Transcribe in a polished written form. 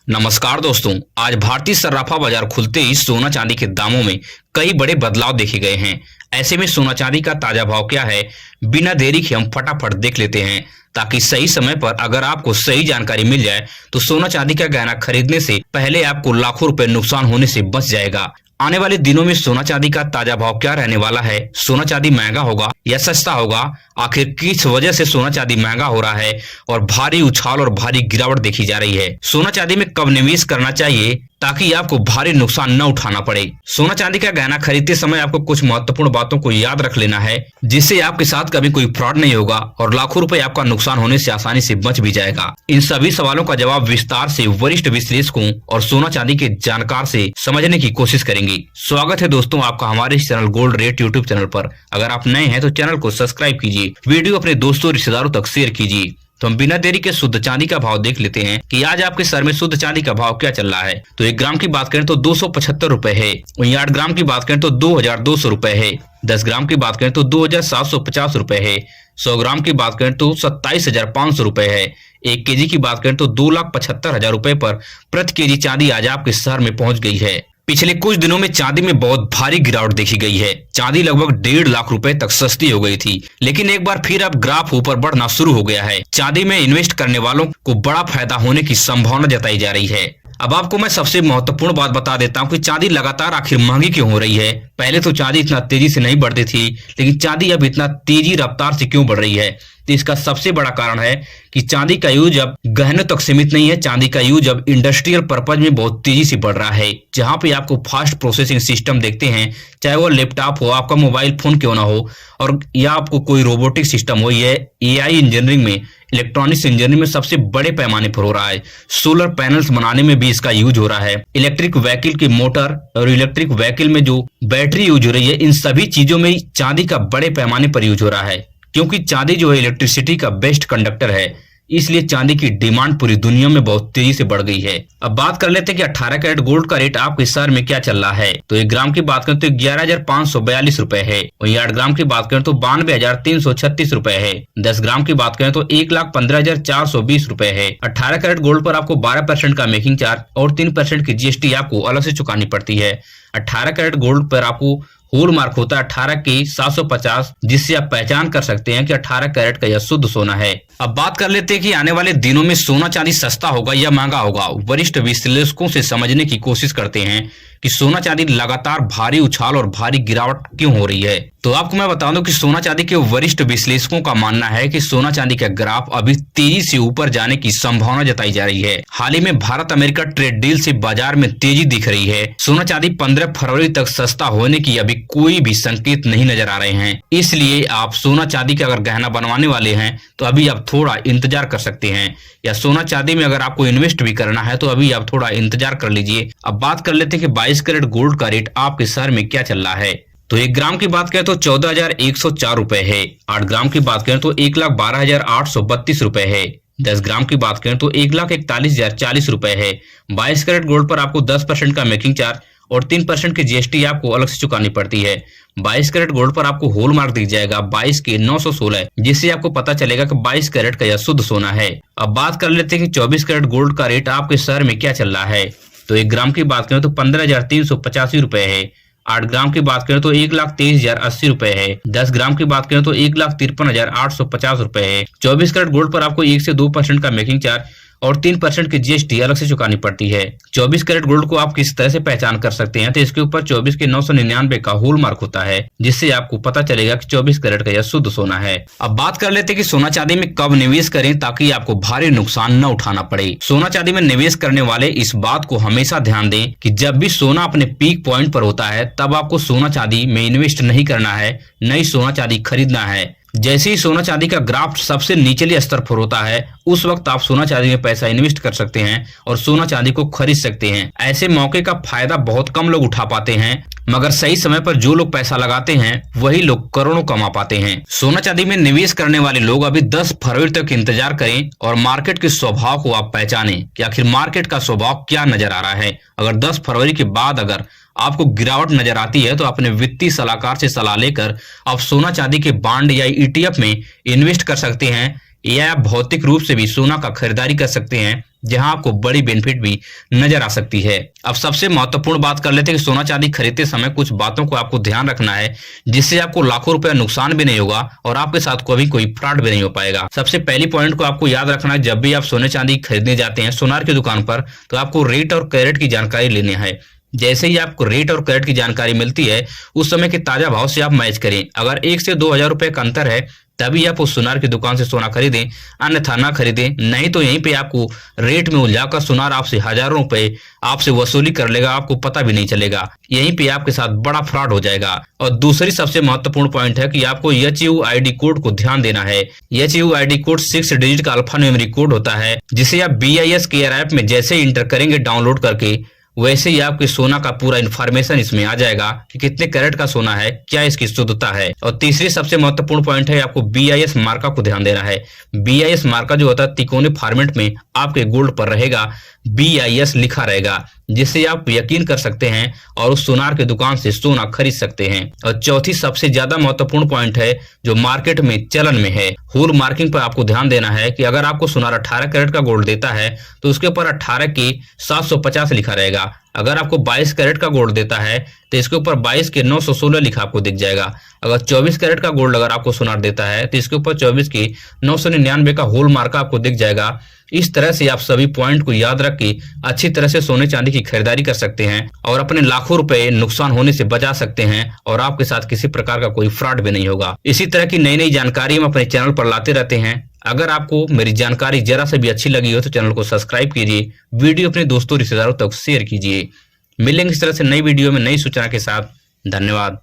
नमस्कार दोस्तों, आज भारतीय सर्राफा बाजार खुलते ही सोना चांदी के दामों में कई बड़े बदलाव देखे गए हैं। ऐसे में सोना चांदी का ताजा भाव क्या है, बिना देरी के हम फटाफट देख लेते हैं ताकि सही समय पर अगर आपको सही जानकारी मिल जाए तो सोना चांदी का गहना खरीदने से पहले आपको लाखों रुपए नुकसान होने से बच जाएगा। आने वाले दिनों में सोना चांदी का ताजा भाव क्या रहने वाला है? सोना चांदी महंगा होगा या सस्ता होगा? आखिर किस वजह से सोना चांदी महंगा हो रहा है और भारी उछाल और भारी गिरावट देखी जा रही है? सोना चांदी में कब निवेश करना चाहिए ताकि आपको भारी नुकसान न उठाना पड़े? सोना चांदी का गहना खरीदते समय आपको कुछ महत्वपूर्ण बातों को याद रख लेना है जिससे आपके साथ कभी कोई फ्रॉड नहीं होगा और लाखों रुपए आपका नुकसान होने से आसानी से बच भी जाएगा। इन सभी सवालों का जवाब विस्तार से वरिष्ठ विश्लेषकों और सोना चांदी के जानकार से समझने की कोशिश करेंगे। स्वागत है दोस्तों आपका हमारे इस channel gold rate YouTube channel पर। अगर आप नए हैं तो चैनल को सब्सक्राइब कीजिए, वीडियो अपने दोस्तों रिश्तेदारों तक शेयर कीजिए। तो हम बिना देरी के शुद्ध चांदी का भाव देख लेते हैं कि आज आपके शहर में शुद्ध चांदी का भाव क्या चल रहा है। तो 1 ग्राम की बात करें तो 275 रुपए है। वहीं 8 ग्राम की बात करें तो 2200 रुपए है। 10 ग्राम की बात करें तो 2750 रुपए है। 100 ग्राम की बात करें तो 27,500 रुपए है। 1 केजी की बात करें तो 2,75,000 रुपए पर प्रति केजी चांदी आज आपके शहर में पहुंच गई है। पिछले कुछ दिनों में चांदी में बहुत भारी गिरावट देखी गई है। चांदी लगभग 1.5 लाख रुपए तक सस्ती हो गई थी, लेकिन एक बार फिर अब ग्राफ ऊपर बढ़ना शुरू हो गया है। चांदी में इन्वेस्ट करने वालों को बड़ा फायदा होने की संभावना जताई जा रही है। अब आपको मैं सबसे महत्वपूर्ण बात बता देता हूँ कि चांदी लगातार आखिर महंगी क्यों हो रही है। पहले तो चांदी इतना तेजी से नहीं बढ़ती थी, लेकिन चांदी अब इतना तेजी रफ्तार से क्यों बढ़ रही है? तो इसका सबसे बड़ा कारण है कि चांदी का यूज अब गहनों तक सीमित नहीं है। चांदी का यूज अब इंडस्ट्रियल पर्पज में बहुत तेजी से बढ़ रहा है, जहां पे आपको फास्ट प्रोसेसिंग सिस्टम देखते हैं, चाहे वो लैपटॉप हो, आपका मोबाइल फोन क्यों ना हो, और या आपको कोई रोबोटिक सिस्टम हो, ये एआई इंजीनियरिंग में, इलेक्ट्रॉनिक्स इंजीनियरिंग में सबसे बड़े पैमाने पर हो रहा है। सोलर पैनल्स बनाने में भी इसका यूज हो रहा है। इलेक्ट्रिक व्हीकल की मोटर और इलेक्ट्रिक व्हीकल में जो बैटरी यूज हो रही है, इन सभी चीजों में चांदी का बड़े पैमाने पर यूज हो रहा है, क्योंकि चांदी जो है इलेक्ट्रिसिटी का बेस्ट कंडक्टर है। इसलिए चांदी की डिमांड पूरी दुनिया में बहुत तेजी से बढ़ गई है। अब बात कर लेते हैं कि 18 कैरेट गोल्ड का रेट आपके शहर में क्या चल रहा है। तो 1 ग्राम की बात करें तो 11,542 रुपए है। वहीं 8 ग्राम की बात करें तो 92,336 रुपए है। 10 ग्राम की बात करें तो 1,15,420 रुपए है। 18 कैरेट गोल्ड पर आपको 12% का मेकिंग चार्ज और 3% की जीएसटी आपको अलग से चुकानी पड़ती है। 18 कैरेट गोल्ड पर आपको होल मार्क होता है 18 की 750, जिससे आप पहचान कर सकते हैं कि 18 कैरेट का यह शुद्ध सोना है। अब बात कर लेते हैं कि आने वाले दिनों में सोना चांदी सस्ता होगा या महंगा होगा। वरिष्ठ विश्लेषकों से समझने की कोशिश करते हैं कि सोना चांदी लगातार भारी उछाल और भारी गिरावट क्यों हो रही है। तो आपको मैं बता दूं कि सोना चांदी के वरिष्ठ विश्लेषकों का मानना है कि सोना चांदी का ग्राफ अभी तेजी से ऊपर जाने की संभावना जताई जा रही है। हाल ही में भारत अमेरिका ट्रेड डील से बाजार में तेजी दिख रही है। सोना चांदी 15 फरवरी तक सस्ता होने की अभी कोई भी संकेत नहीं नजर आ रहे हैं। इसलिए आप सोना चांदी का अगर गहना बनवाने वाले हैं तो अभी आप थोड़ा इंतजार कर सकते हैं, या सोना चांदी में अगर आपको इन्वेस्ट भी करना है तो अभी आप थोड़ा इंतजार कर लीजिए। अब बात कर लेते हैं कि 22 कैरेट गोल्ड का रेट आपके शहर में क्या चल रहा है। तो 1 ग्राम की बात करें तो 14,104 रुपए है। 8 ग्राम की बात करें तो 1,12,832 रुपए है। 10 ग्राम की बात करें तो 1,41,040 रुपए है। 22 कैरेट गोल्ड पर आपको 10% का मेकिंग चार्ज और 3% की जीएसटी आपको अलग से चुकानी पड़ती है। 22 कैरेट गोल्ड पर आपको होल मार्क दिख जाएगा 22 के 916, जिससे आपको पता चलेगा कि 22 कैरेट का यह शुद्ध सोना है। अब बात कर लेते हैं कि 24 कैरेट गोल्ड का रेट आपके शहर में क्या चल रहा है। तो 1 ग्राम की बात करें तो 15,385 रुपए है। 8 ग्राम की बात करें तो 1,23,080 रुपए है। 10 ग्राम की बात करें तो 1,53,850 रुपए है। 24 कैरेट गोल्ड पर आपको 1 से 2% का मेकिंग चार्ज और 3% की जीएसटी अलग से चुकानी पड़ती है। 24 कैरेट गोल्ड को आप किस तरह से पहचान कर सकते हैं, तो इसके ऊपर 24 के 999 का होल मार्क होता है, जिससे आपको पता चलेगा कि 24 कैरेट का यह शुद्ध सोना है। अब बात कर लेते हैं कि सोना चांदी में कब निवेश करें ताकि आपको भारी नुकसान न उठाना पड़े। सोना चांदी में निवेश करने वाले इस बात को हमेशा ध्यान दें कि जब भी सोना अपने पीक पॉइंट पर होता है तब आपको सोना चांदी में इन्वेस्ट नहीं करना है, नई सोना चांदी खरीदना है। जैसे ही सोना चांदी का ग्राफ सबसे निचले स्तर पर होता है, उस वक्त आप सोना चांदी में पैसा इन्वेस्ट कर सकते हैं और सोना चांदी को खरीद सकते हैं। ऐसे मौके का फायदा बहुत कम लोग उठा पाते हैं, मगर सही समय पर जो लोग पैसा लगाते हैं वही लोग करोड़ों कमा पाते हैं। सोना चांदी में निवेश करने वाले लोग अभी 10 फरवरी तक इंतजार करें और मार्केट के स्वभाव को आप पहचानें कि आखिर मार्केट का स्वभाव क्या नजर आ रहा है। अगर 10 फरवरी के बाद अगर आपको गिरावट नजर आती है तो अपने वित्तीय सलाहकार से सलाह लेकर आप सोना चांदी के बॉन्ड या ईटीएफ में इन्वेस्ट कर सकते हैं, या आप भौतिक रूप से भी सोना का खरीदारी कर सकते हैं जहां आपको बड़ी बेनिफिट भी नजर आ सकती है। अब सबसे महत्वपूर्ण बात कर लेते हैं कि सोना चांदी खरीदते समय कुछ बातों को आपको ध्यान रखना है, जिससे आपको लाखों रुपया नुकसान भी नहीं होगा और आपके साथ कभी कोई फ्रॉड भी नहीं हो पाएगा। सबसे पहली पॉइंट को आपको याद रखना है, जब भी आप सोने चांदी खरीदने जाते हैं सोनार की दुकान पर, तो आपको रेट और कैरेट की जानकारी लेनी है। जैसे ही आपको रेट और कैरेट की जानकारी मिलती है, उस समय के ताजा भाव से आप मैच करें। अगर 1 से 2 हजार रुपए का अंतर है तभी आप उस सुनार की दुकान से सोना खरीदें, अन्यथा ना खरीदें। नहीं तो यहीं पे आपको रेट में उलझाकर सुनार आपसे हजारों रुपए आपसे वसूली कर लेगा, आपको पता भी नहीं चलेगा। यहीं पे आपके साथ बड़ा फ्रॉड हो जाएगा। और दूसरी सबसे महत्वपूर्ण पॉइंट है कि आपको HUID कोड को ध्यान देना है। HUID कोड 6 डिजिट का अल्फा न्यूमेरिक कोड होता है, जिसे आप BIS केयर ऐप में जैसे इंटर करेंगे डाउनलोड करके, वैसे ही आपके सोना का पूरा इन्फॉर्मेशन इसमें आ जाएगा कि कितने कैरेट का सोना है, क्या इसकी शुद्धता है। और तीसरी सबसे महत्वपूर्ण पॉइंट है, आपको BIS मार्का को ध्यान देना है। BIS मार्का जो होता है तिकोने फॉर्मेट में आपके गोल्ड पर रहेगा, BIS लिखा रहेगा, जिससे आप यकीन कर सकते हैं और उस सोनार की दुकान से सोना खरीद सकते हैं। और चौथी सबसे ज्यादा महत्वपूर्ण पॉइंट है जो मार्केट में चलन में है, होल मार्किंग पर आपको ध्यान देना है कि अगर आपको सोनार 18 कैरेट का गोल्ड देता है तो उसके ऊपर 18 के 750 लिखा रहेगा। अगर आपको 22 कैरेट का गोल्ड देता है तो इसके ऊपर 22 के 916 लिखा आपको दिख जाएगा। अगर 24 कैरेट का गोल्ड अगर आपको सोनार देता है तो इसके ऊपर 24 के 999 का होल मार्का आपको दिख जाएगा। इस तरह से आप सभी पॉइंट को याद रख के अच्छी तरह से सोने चांदी की खरीदारी कर सकते हैं और अपने लाखों रुपए नुकसान होने से बचा सकते हैं और आपके साथ किसी प्रकार का कोई फ्रॉड भी नहीं होगा। इसी तरह की नई नई जानकारी हम अपने चैनल पर लाते रहते हैं। अगर आपको मेरी जानकारी जरा से भी अच्छी लगी हो तो चैनल को सब्सक्राइब कीजिए, वीडियो अपने दोस्तों रिश्तेदारों तक शेयर कीजिए। मिलेंगे इस तरह से नई वीडियो में नई सूचना के साथ। धन्यवाद।